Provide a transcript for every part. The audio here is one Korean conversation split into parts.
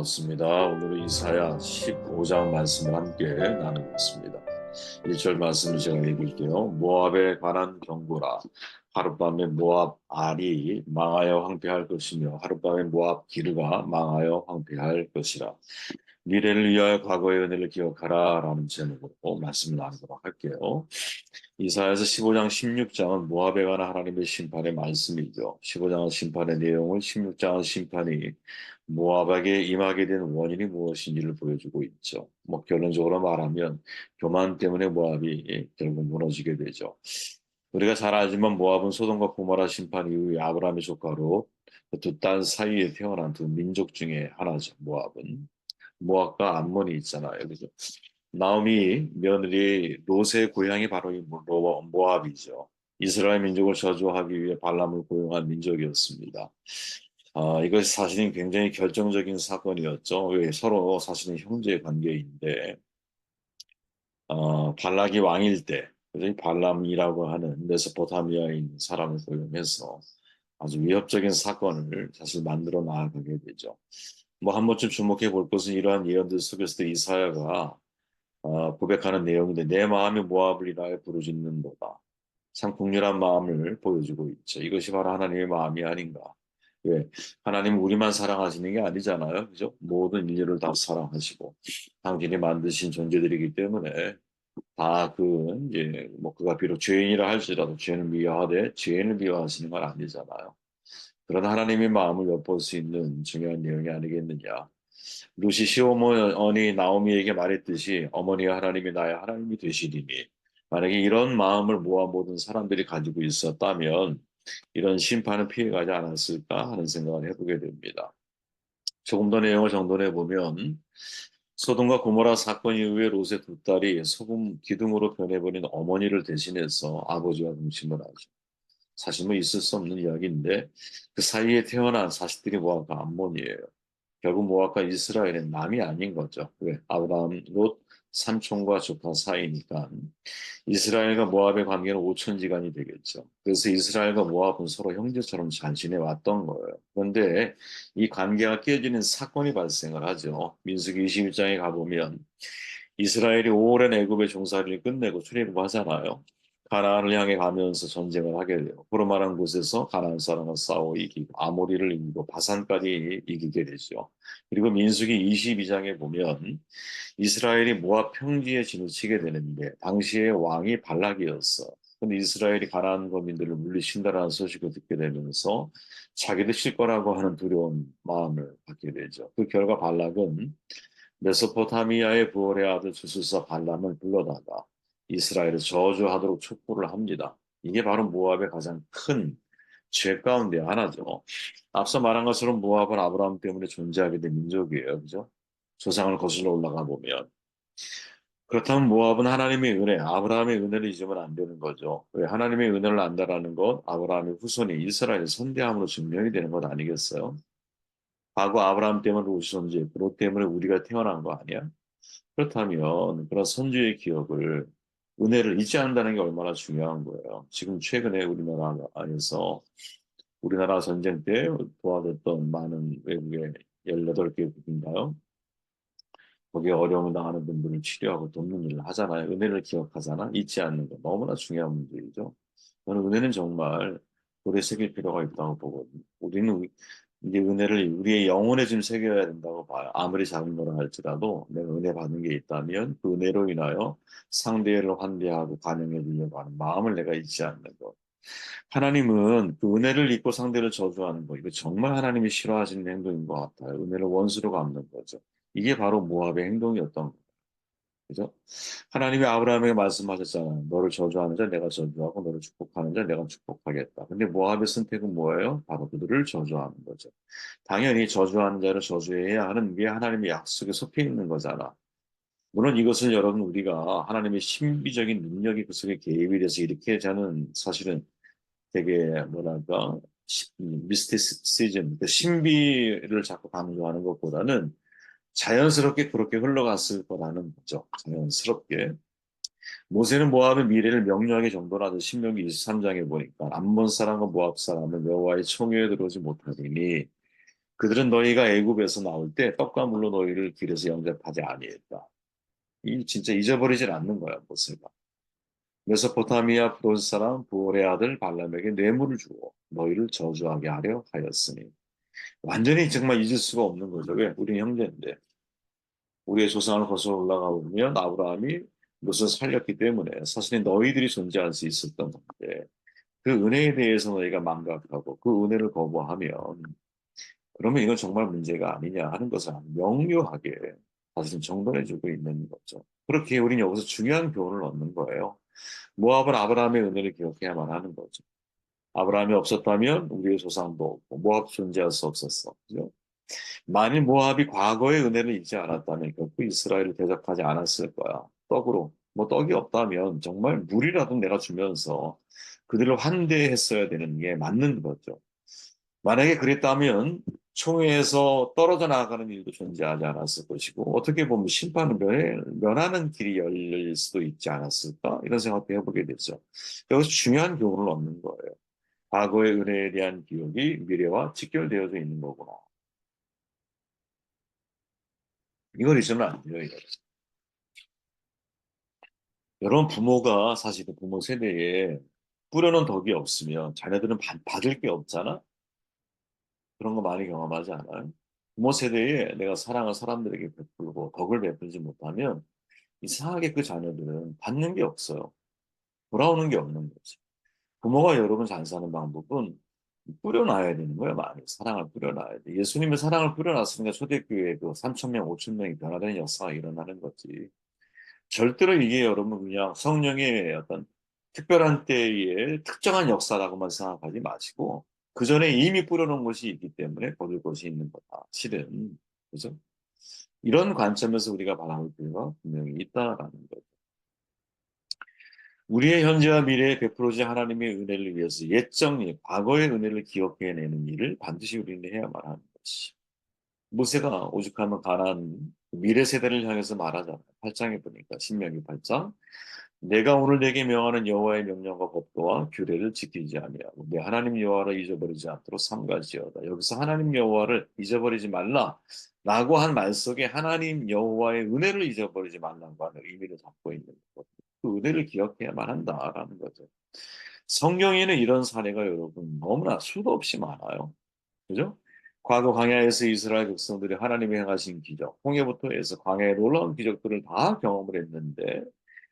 반갑습니다. 오늘은 이사야 15장 말씀을 함께 나누겠습니다. 1절 말씀을 제가 읽을게요. 모압에 관한 경고라. 하룻밤에 모압 알이 망하여 황폐할 것이며 하룻밤에 모압 기르가 망하여 황폐할 것이라. 미래를 위하여 과거의 은혜를 기억하라 라는 제목으로 말씀을 나누도록 할게요. 이사야서 15장, 16장은 모압에 관한 하나님의 심판의 말씀이죠. 15장은 심판의 내용을, 16장은 심판이 모압에게 임하게 된 원인이 무엇인지를 보여주고 있죠. 결론적으로 말하면 교만 때문에 모압이 결국 무너지게 되죠. 우리가 잘 알지만 모압은 소돔과 고모라 심판 이후에 아브라함의 조카로 두 딸 사이에 태어난 두 민족 중에 하나죠. 모압과 암몬이 있잖아요. 그죠? 나오미 며느리 롯의 고향이 바로 이 모압이죠. 이스라엘 민족을 저주하기 위해 발람을 고용한 민족이었습니다. 이것이 사실은 굉장히 결정적인 사건이었죠. 왜 서로 사실은 형제 관계인데 발락이 왕일 때, 그래서 이 발람이라고 하는 메소포타미아에 있는 사람을 고용해서 아주 위협적인 사건을 사실 만들어 나가게 되죠. 한 번쯤 주목해 볼 것은 이러한 예언들 속에서도 이사야가 고백하는 내용인데 내 마음이 모압을 인하여 부르짖는도다. 참 국률한 마음을 보여주고 있죠. 이것이 바로 하나님의 마음이 아닌가. 왜? 하나님은 우리만 사랑하시는 게 아니잖아요. 그죠? 모든 인류를 다 사랑하시고 당신이 만드신 존재들이기 때문에 다 이제 그가 비록 죄인이라 할지라도 죄는 미워하되 죄인을 미워하시는 건 아니잖아요. 그런 하나님의 마음을 엿볼 수 있는 중요한 내용이 아니겠느냐. 루시 시어머니 나오미에게 말했듯이 어머니와 하나님이 나의 하나님이 되시리니 만약에 이런 마음을 모아 모든 사람들이 가지고 있었다면 이런 심판은 피해가지 않았을까 하는 생각을 해보게 됩니다. 조금 더 내용을 정돈해 보면 소돔과 고모라 사건 이후에 롯의 두 딸이 소금 기둥으로 변해버린 어머니를 대신해서 아버지와 동침을 하죠. 사실 있을 수 없는 이야기인데 그 사이에 태어난 자식들이 모압과 암몬이에요. 결국 모압과 이스라엘은 남이 아닌 거죠. 왜? 아브라함, 롯, 삼촌과 조카 사이니까 이스라엘과 모압의 관계는 오천지간이 되겠죠. 그래서 이스라엘과 모압은 서로 형제처럼 잘 지내왔던 거예요. 그런데 이 관계가 깨지는 사건이 발생을 하죠. 민수기 21장에 가보면 이스라엘이 오랜 애굽의 종살이를 끝내고 출애굽하잖아요. 가나안을 향해 가면서 전쟁을 하게 돼요. 호르마란 곳에서 가나안 사람과 싸워 이기고 아모리를 이기고 바산까지 이기게 되죠. 그리고 민수기 22장에 보면 이스라엘이 모압 평지에 진을 치게 되는데 당시의 왕이 발락이었어. 근데 이스라엘이 가나안 거민들을 물리친다라는 소식을 듣게 되면서 자기도 칠 거라고 하는 두려운 마음을 갖게 되죠. 그 결과 발락은 메소포타미아의 부올의 아들 주술사 발람을 불러다가 이스라엘을 저주하도록 촉구를 합니다. 이게 바로 모압의 가장 큰 죄 가운데 하나죠. 앞서 말한 것처럼 모압은 아브라함 때문에 존재하게 된 민족이에요. 그죠? 조상을 거슬러 올라가 보면. 그렇다면 모압은 하나님의 은혜, 아브라함의 은혜를 잊으면 안 되는 거죠. 왜 하나님의 은혜를 안다라는 것, 아브라함의 후손이 이스라엘의 선대함으로 증명이 되는 것 아니겠어요? 과거 아브라함 때문에 롯이 존재했고 롯 때문에 우리가 태어난 거 아니야? 그렇다면 그런 선주의 기억을 은혜를 잊지 않는다는 게 얼마나 중요한 거예요. 지금 최근에 우리나라 안에서 우리나라 전쟁 때 도와줬던 많은 외국의 18개국인가요? 거기에 어려움을 당하는 분들을 치료하고 돕는 일을 하잖아요. 은혜를 기억하잖아. 잊지 않는 거. 너무나 중요한 문제이죠. 저는 은혜는 정말 오래 새길 필요가 있다고 보거든요. 우리는 이제 은혜를 우리의 영혼에 좀 새겨야 된다고 봐요. 아무리 작은 거라 할지라도 내가 은혜 받는 게 있다면 그 은혜로 인하여 상대를 환대하고 반영해 주려고 하는 마음을 내가 잊지 않는 것. 하나님은 그 은혜를 잊고 상대를 저주하는 거, 이거 정말 하나님이 싫어하시는 행동인 것 같아요. 은혜를 원수로 갚는 거죠. 이게 바로 모압의 행동이었던 거예요. 그죠? 하나님이 아브라함에게 말씀하셨잖아요. 너를 저주하는 자 내가 저주하고 너를 축복하는 자 내가 축복하겠다. 근데 모압의 선택은 뭐예요? 바로 그들을 저주하는 거죠. 당연히 저주하는 자를 저주해야 하는 게 하나님의 약속에 속해 있는 거잖아. 물론 이것을 여러분 우리가 하나님의 신비적인 능력이 그 속에 개입이 돼서 이렇게 저는 사실은 되게 뭐랄까 미스티시즘, 그 신비를 자꾸 강조하는 것보다는 자연스럽게 그렇게 흘러갔을 거라는 거죠. 자연스럽게. 모세는 모압의 미래를 명료하게 정돈하듯 신명기 23장에 보니까 암몬 사람과 모압 사람은 여호와의 총회에 들어오지 못하리니 그들은 너희가 애굽에서 나올 때 떡과 물로 너희를 길에서 영접하지 아니했다. 이 진짜 잊어버리질 않는 거야, 모세가. 메소포타미아 프로스 사람 부올의 아들 발람에게 뇌물을 주고 너희를 저주하게 하려 하였으니. 완전히 정말 잊을 수가 없는 거죠. 왜? 우리 형제인데. 우리의 조상을 거슬러 올라가 보면 아브라함이 롯을 살렸기 때문에 사실 너희들이 존재할 수 있었던 건데 그 은혜에 대해서 너희가 망각하고 그 은혜를 거부하면 그러면 이건 정말 문제가 아니냐 하는 것을 명료하게 사실 정돈해주고 있는 거죠. 그렇게 우리는 여기서 중요한 교훈을 얻는 거예요. 모압은 아브라함의 은혜를 기억해야만 하는 거죠. 아브라함이 없었다면 우리의 조상도 없고 모압 존재할 수 없었어. 그죠? 만일 모압이 과거의 은혜를 잊지 않았다면 결코 이스라엘을 대적하지 않았을 거야. 떡으로. 뭐 떡이 없다면 정말 물이라도 내가 주면서 그들을 환대했어야 되는 게 맞는 거죠. 만약에 그랬다면 총회에서 떨어져 나가는 일도 존재하지 않았을 것이고 어떻게 보면 심판을 면하는 길이 열릴 수도 있지 않았을까? 이런 생각도 해보게 되죠. 여기서 중요한 교훈을 얻는 거예요. 과거의 은혜에 대한 기억이 미래와 직결되어져 있는 거구나. 이걸 잊으면 안 돼요. 이거. 여러분 부모가 사실 그 부모 세대에 뿌려놓은 덕이 없으면 자녀들은 받을 게 없잖아. 그런 거 많이 경험하지 않아요? 부모 세대에 내가 사랑을 사람들에게 베풀고 덕을 베풀지 못하면 이상하게 그 자녀들은 받는 게 없어요. 돌아오는 게 없는 거지. 부모가 여러분 잘 사는 방법은 뿌려놔야 되는 거예요. 많이 사랑을 뿌려놔야 돼. 예수님의 사랑을 뿌려놨으니까 초대교회 그 3천 명, 5천 명이 변화되는 역사가 일어나는 거지. 절대로 이게 여러분 그냥 성령의 어떤 특별한 때의 특정한 역사라고만 생각하지 마시고 그 전에 이미 뿌려놓은 것이 있기 때문에 거둘 것이 있는 거다. 실은 그죠? 이런 관점에서 우리가 바라볼 필요가 분명히 있다라는 거죠. 우리의 현재와 미래에 베풀어진 하나님의 은혜를 위해서 옛적 과거의 은혜를 기억해내는 일을 반드시 우리는 해야만 하는 것이. 모세가 오죽하면 가나안 미래 세대를 향해서 말하잖아요. 8장에 보니까 신명기 8장 내가 오늘 내게 명하는 여호와의 명령과 법도와 규례를 지키지 아니하고 내 하나님 여호와를 잊어버리지 않도록 삼가지어다. 여기서 하나님 여호와를 잊어버리지 말라라고 한 말 속에 하나님 여호와의 은혜를 잊어버리지 말라고 하는 의미를 담고 있는 것. 그 은혜를 기억해야만 한다라는 거죠. 성경에는 이런 사례가 여러분 너무나 수도 없이 많아요. 그죠? 과거 광야에서 이스라엘 백성들이 하나님이 행하신 기적, 홍해부터 해서 광야의 놀라운 기적들을 다 경험을 했는데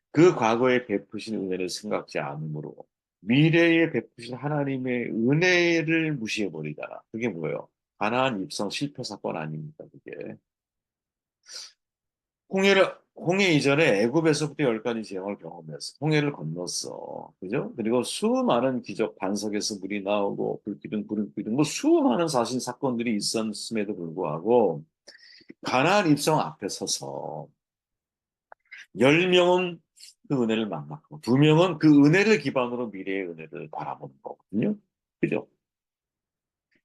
그 과거에 베푸신 은혜를 생각지 않으므로 미래에 베푸신 하나님의 은혜를 무시해버리잖아. 그게 뭐예요? 가나안 입성 실패 사건 아닙니까? 그게. 홍해 이전에 애굽에서부터 열 가지 재앙을 경험했어. 홍해를 건넜어. 그죠? 그리고 수많은 기적 반석에서 물이 나오고 불기둥, 불기둥, 뭐 수많은 사실 사건들이 있었음에도 불구하고 가나안 입성 앞에 서서 10명은 그 은혜를 망각하고 2명은 그 은혜를 기반으로 미래의 은혜를 바라보는 거거든요. 그죠?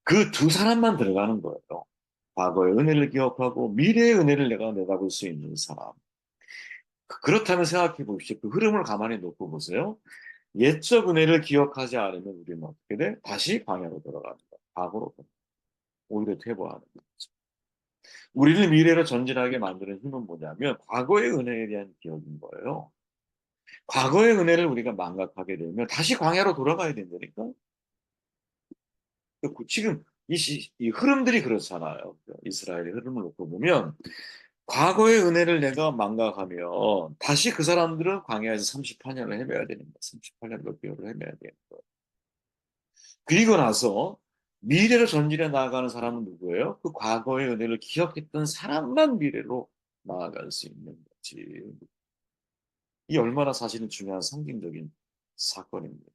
그 두 사람만 들어가는 거예요. 과거의 은혜를 기억하고 미래의 은혜를 내가 내다볼 수 있는 사람. 그렇다면 생각해 보십시오. 그 흐름을 가만히 놓고 보세요. 옛적 은혜를 기억하지 않으면 우리는 어떻게 돼? 다시 광야로 돌아가는 거야. 과거로. 오히려 퇴보하는 거죠. 우리를 미래로 전진하게 만드는 힘은 뭐냐면 과거의 은혜에 대한 기억인 거예요. 과거의 은혜를 우리가 망각하게 되면 다시 광야로 돌아가야 된다니까. 지금 이 흐름들이 그렇잖아요. 이스라엘의 흐름을 놓고 보면 과거의 은혜를 내가 망각하면 다시 그 사람들은 광야에서 38년을 헤매야 되는 거야. 38년 몇 개월을 헤매야 되는 거야. 그리고 나서 미래로 전진해 나아가는 사람은 누구예요? 그 과거의 은혜를 기억했던 사람만 미래로 나아갈 수 있는 거지. 이 얼마나 사실은 중요한 상징적인 사건입니다.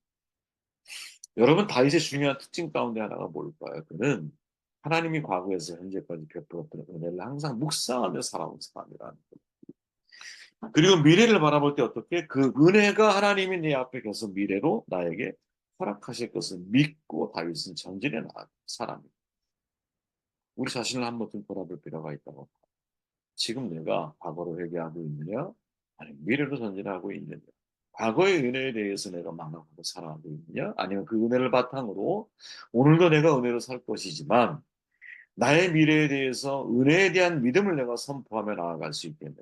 여러분 다윗의 중요한 특징 가운데 하나가 뭘까요? 그는 하나님이 과거에서 현재까지 베풀었던 은혜를 항상 묵상하며 살아온 사람이라는 거예요. 그리고 미래를 바라볼 때 어떻게 그 은혜가 하나님이 내 앞에 계속 미래로 나에게 허락하실 것을 믿고 다윗은 전진해 나간 사람이에요. 우리 자신을 한번 좀 돌아볼 필요가 있다고. 지금 내가 과거로 회개하고 있느냐? 아니면 미래로 전진하고 있느냐? 과거의 은혜에 대해서 내가 망각하고 살아가고 있느냐? 아니면 그 은혜를 바탕으로 오늘도 내가 은혜로 살 것이지만 나의 미래에 대해서 은혜에 대한 믿음을 내가 선포하며 나아갈 수 있겠느냐.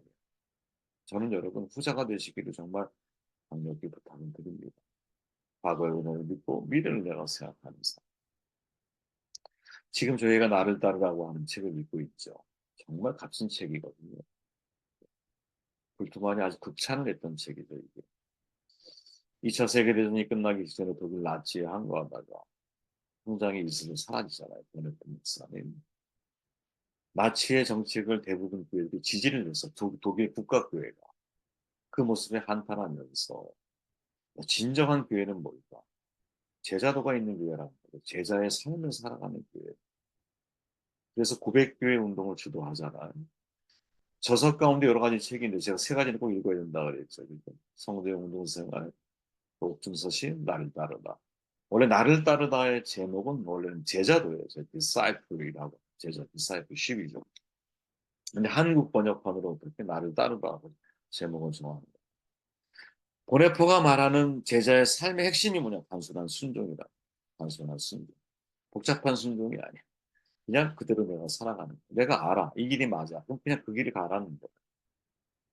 저는 여러분 후자가 되시기를 정말 강력히 부탁을 드립니다. 과거의 은혜를 믿고 미래를 내가 생각하는 삶. 지금 저희가 나를 따르라고 하는 책을 읽고 있죠. 정말 값진 책이거든요. 불투만이 아주 극찬을 했던 책이죠, 이게. 2차 세계대전이 끝나기 전에 독일 나치에 항거하다가 통장의 이슬로 사라지잖아요. 베네트 목사님. 나치의 정책을 대부분 교회들이 지지를 해서 독일 국가교회가 그 모습에 한탄하면서 진정한 교회는 뭘까? 제자도가 있는 교회라는 거예요. 제자의 삶을 살아가는 교회. 그래서 고백교회 운동을 주도하잖아요. 저서 가운데 여러 가지 책이 있는데 제가 세 가지는 꼭 읽어야 된다 그랬죠. 그러니까 성도의 운동생활, 옥중서신, 나를 따르다. 원래 나를 따르다의 제목은 원래는 제자도예요. disciple이라고. 제자, discipleship이죠. 근데 한국 번역판으로 그렇게 나를 따르다고 제목을 정합니다. 보네포가 말하는 제자의 삶의 핵심이 뭐냐? 단순한 순종이다. 단순한 순종. 복잡한 순종이 아니야. 그냥 그대로 내가 살아가는 거야. 내가 알아. 이 길이 맞아. 그럼 그냥 그 길이 가라는 거야.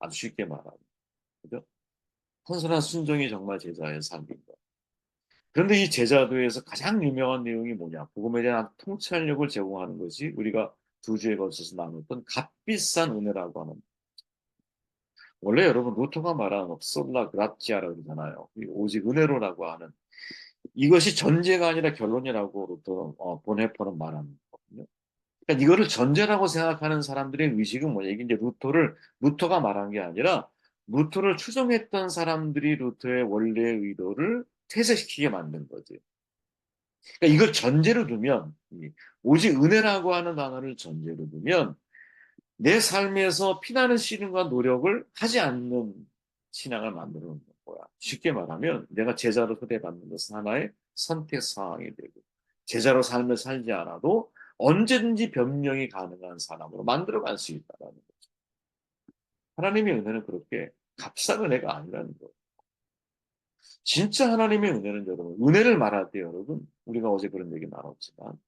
아주 쉽게 말하면. 그죠? 단순한 순종이 정말 제자의 삶인 거야. 그런데 이 제자도에서 가장 유명한 내용이 뭐냐? 복음에 대한 통찰력을 제공하는 것이 우리가 두 주에 걸쳐서 나눴던 값비싼 은혜라고 하는. 원래 여러분 루터가 말하는 솔라 그라치아라고 그러잖아요. 오직 은혜로라고 하는 이것이 전제가 아니라 결론이라고 루터 본해퍼는 말하는 거거든요. 그러니까 이거를 전제라고 생각하는 사람들의 의식은 뭐냐? 이게 이제 루터가 말한 게 아니라 루터를 추종했던 사람들이 루터의 원래 의도를 퇴색시키게 만든 거지. 그러니까 이걸 전제로 두면 오직 은혜라고 하는 단어를 전제로 두면 내 삶에서 피나는 씨름과 노력을 하지 않는 신앙을 만들어 놓는 거야. 쉽게 말하면 내가 제자로 초대받는 것은 하나의 선택 사항이 되고 제자로 삶을 살지 않아도 언제든지 변명이 가능한 사람으로 만들어갈 수 있다는 거죠. 하나님의 은혜는 그렇게 값싼 은혜가 아니라는 거예요. 진짜 하나님의 은혜는 여러분, 은혜를 말할 때 여러분, 우리가 어제 그런 얘기 나눴지만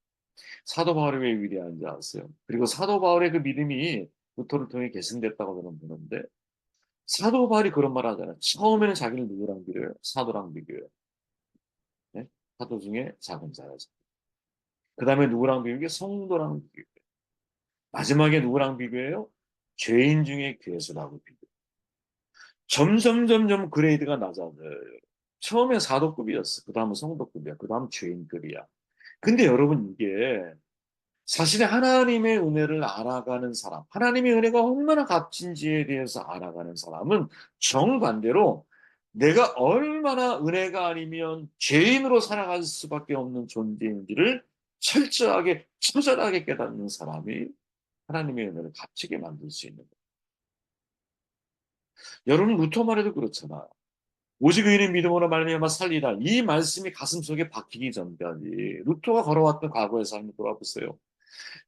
사도 바울이 왜 위대한지 아세요? 그리고 사도 바울의 그 믿음이 루터를 통해 계승됐다고 저는 보는데 사도 바울이 그런 말 하잖아요. 처음에는 자기를 누구랑 비교해요? 사도랑 비교해요. 네? 사도 중에 작은 자라서. 그 다음에 누구랑 비교해요? 성도랑 비교해요. 마지막에 누구랑 비교해요? 죄인 중에 괴수라고 비교해요. 점점 그레이드가 낮아져요. 처음에 사도급이었어. 그 다음은 성도급이야. 그 다음 죄인급이야. 근데 여러분 이게 사실 하나님의 은혜를 알아가는 사람, 하나님의 은혜가 얼마나 값진지에 대해서 알아가는 사람은 정반대로 내가 얼마나 은혜가 아니면 죄인으로 살아갈 수밖에 없는 존재인지를 철저하게, 처절하게 깨닫는 사람이 하나님의 은혜를 값지게 만들 수 있는 거예요. 여러분 루터만 해도 그렇잖아요. 오직 의인의 믿음으로 말미암아 살리라. 이 말씀이 가슴속에 박히기 전까지 루터가 걸어왔던 과거의 삶을 돌아보세요.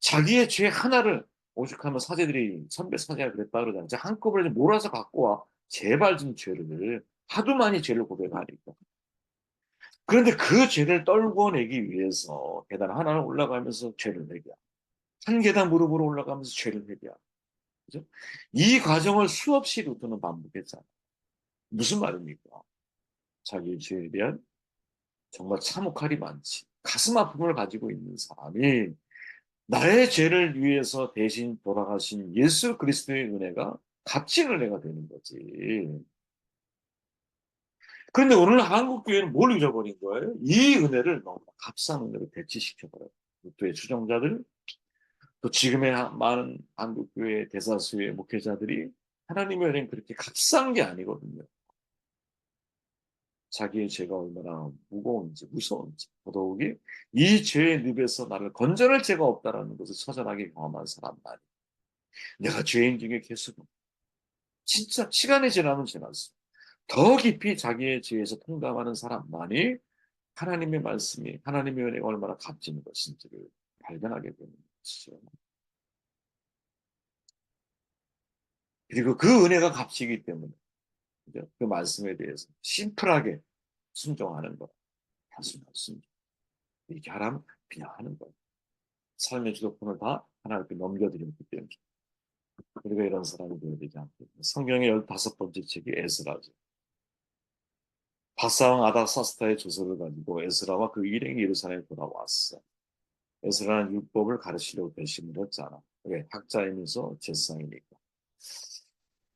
자기의 죄 하나를 오죽하면 사제들이 선배 사제가 그랬다 그러잖아요. 한꺼번에 몰아서 갖고 와. 제발 좀 죄를 하도 많이 죄를 고백하니까. 그런데 그 죄를 떨궈내기 위해서 계단 하나를 올라가면서 죄를 회개하고 한 계단 무릎으로 올라가면서 죄를 회개하고 그죠? 이 과정을 수없이 루터는 반복했잖아요. 무슨 말입니까? 자기의 죄에 대한 정말 참혹할이 많지. 가슴 아픔을 가지고 있는 사람이 나의 죄를 위해서 대신 돌아가신 예수 그리스도의 은혜가 값진 은혜가 되는 거지. 그런데 오늘 한국 교회는 뭘 잃어버린 거예요? 이 은혜를 너무 값싼 은혜로 대치시켜버려요. 또의 추종자들, 또 지금의 많은 한국 교회 대다수의 목회자들이 하나님의 은혜는 그렇게 값싼 게 아니거든요. 자기의 죄가 얼마나 무거운지 무서운지 더더욱이 이 죄의 늪에서 나를 건져낼 죄가 없다라는 것을 처절하게 경험한 사람만이 내가 죄인 중에 계수고 진짜 시간이 지나면 지날수록 더 깊이 자기의 죄에서 통감하는 사람만이 하나님의 말씀이 하나님의 은혜가 얼마나 값진 것인지를 발견하게 되는 것이죠. 그리고 그 은혜가 값이기 때문에 그죠? 그 말씀에 대해서 심플하게 순종하는 것, 단순한 순종. 이렇게 하라면 그냥 하는 거예요. 삶의 주도권을 다 하나님께 넘겨드렸기 때문에 우리가 이런 사람이 되어야 되지 않겠나. 성경의 15번째 책이 에스라죠. 바사왕 아닥사스다의 조서를 가지고 에스라와 그 일행이 예루살렘에 돌아왔어. 에스라는 율법을 가르치려고 배심을 했잖아. 왜? 학자이면서 제사장이니까.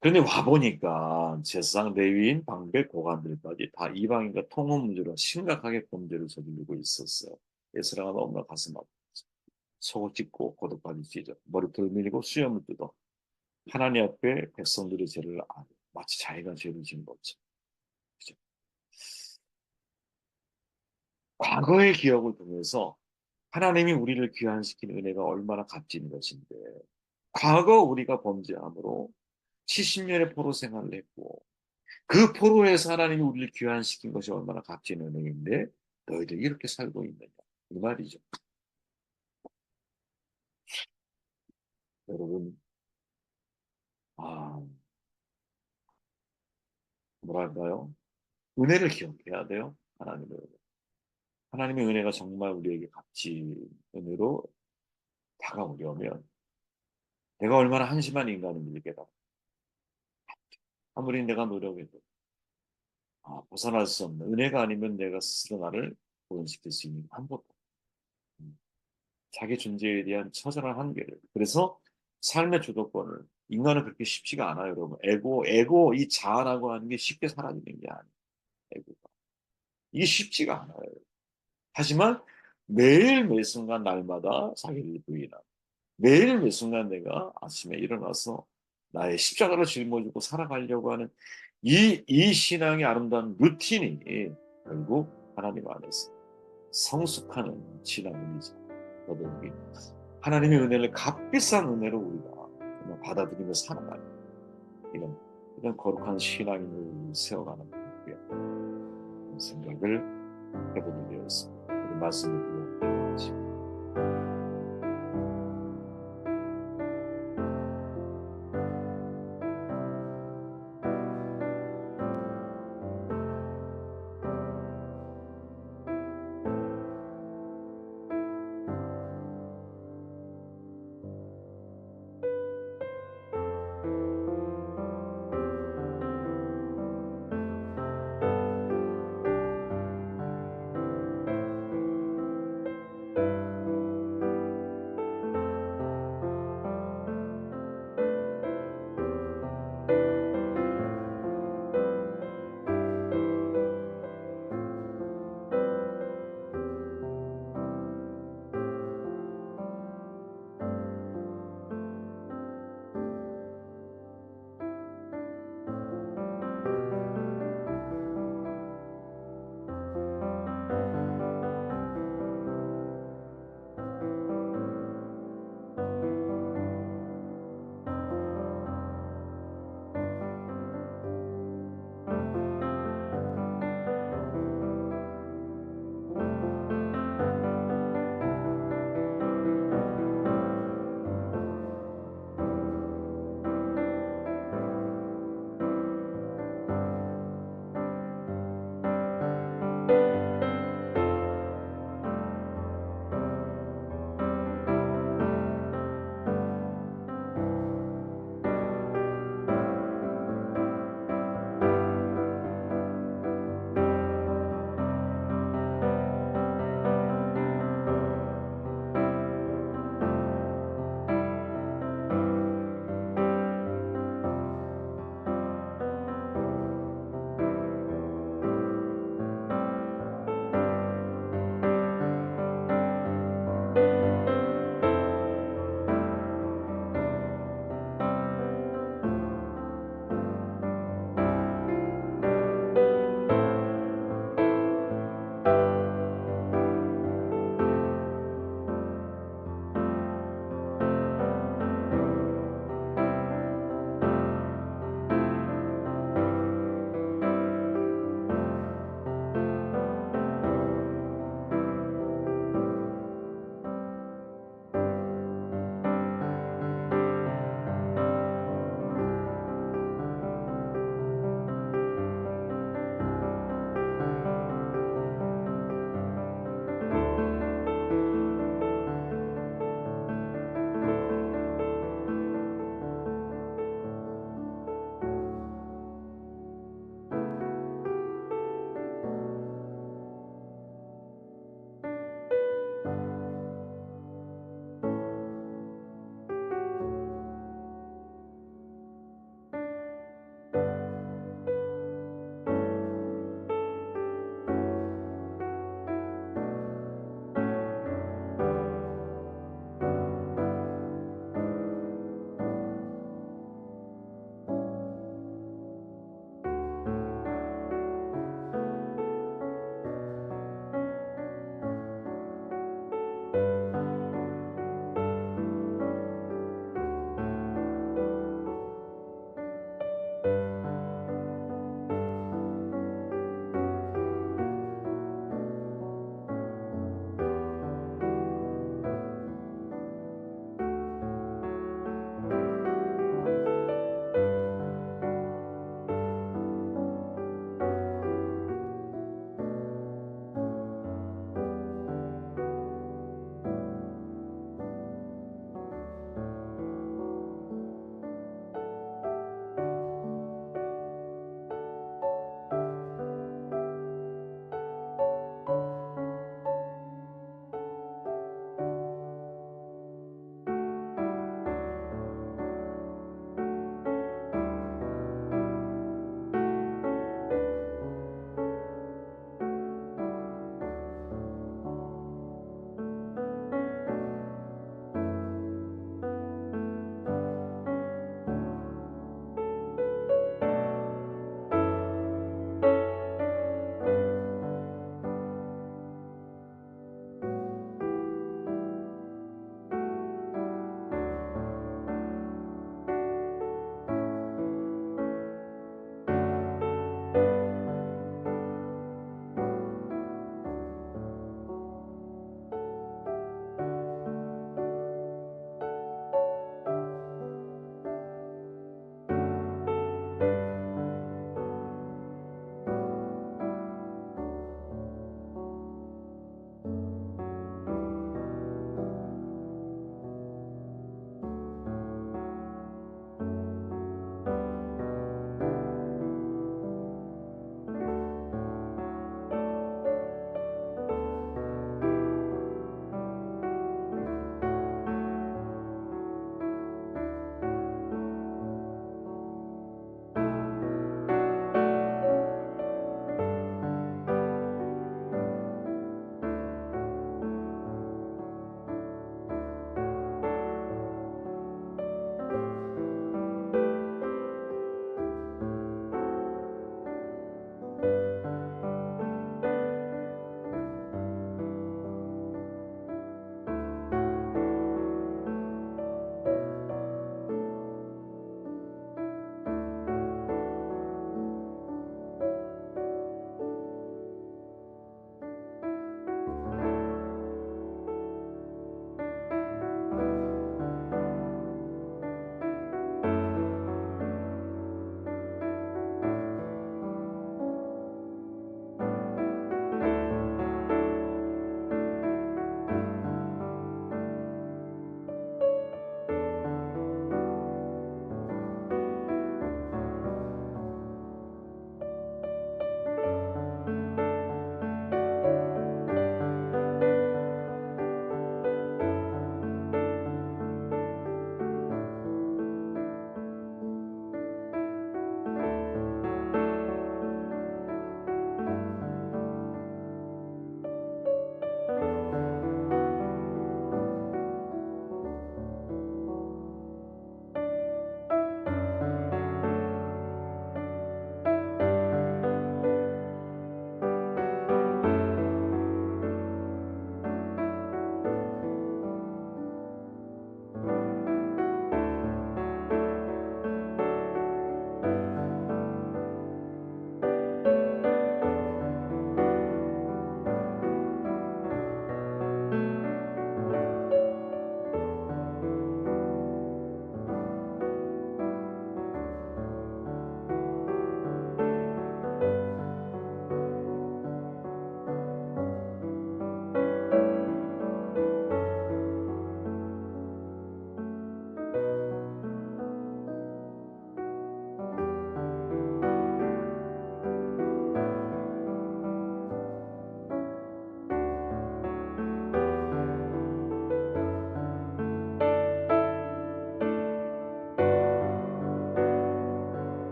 그런데 와보니까 제사장 레위인 방백 고관들까지 다 이방인과 통혼 문제로 심각하게 범죄를 저지르고 있었어요. 에스라가 너무나 가슴 아팠어. 속을 찢고 고독까지 찢어 머리털을 밀고 수염을 뜯어 하나님 앞에 백성들의 죄를 아네. 마치 자기가 죄를 지은 것처럼. 그죠? 과거의 기억을 통해서 하나님이 우리를 귀환시킨 은혜가 얼마나 값진 것인데 과거 우리가 범죄함으로 70년의 포로 생활을 했고 그 포로에서 하나님이 우리를 귀환시킨 것이 얼마나 값진 은혜인데 너희들이 이렇게 살고 있느냐 이 말이죠. 여러분 아 뭐랄까요? 은혜를 기억해야 돼요. 하나님의 은혜. 하나님의 은혜가 정말 우리에게 값진 은혜로 다가오려면 내가 얼마나 한심한 인간인지를 깨달아. 아무리 내가 노력해도 벗어날 수 없는 은혜가 아니면 내가 스스로 나를 구원시킬 수 있는 아무것도 없는 자기 존재에 대한 처절한 한계를. 그래서 삶의 주도권을 인간은 그렇게 쉽지가 않아요, 여러분. 에고 이 자아라고 하는 게 쉽게 사라지는 게 아니에요. 에고가 이게 쉽지가 않아요. 하지만 매일 매 순간 날마다 자기를 부인하고 매일 매 순간 내가 아침에 일어나서 나의 십자가를 짊어지고 살아가려고 하는 이 신앙의 아름다운 루틴이 결국 하나님 안에서 성숙하는 신앙이죠. 더더욱이 하나님의 은혜를 값비싼 은혜로 우리가 정말 받아들이며 살아가는 이런 거룩한 신앙을 세워가는 생각을 해보게 되었습니다. 우리 말씀을 드리고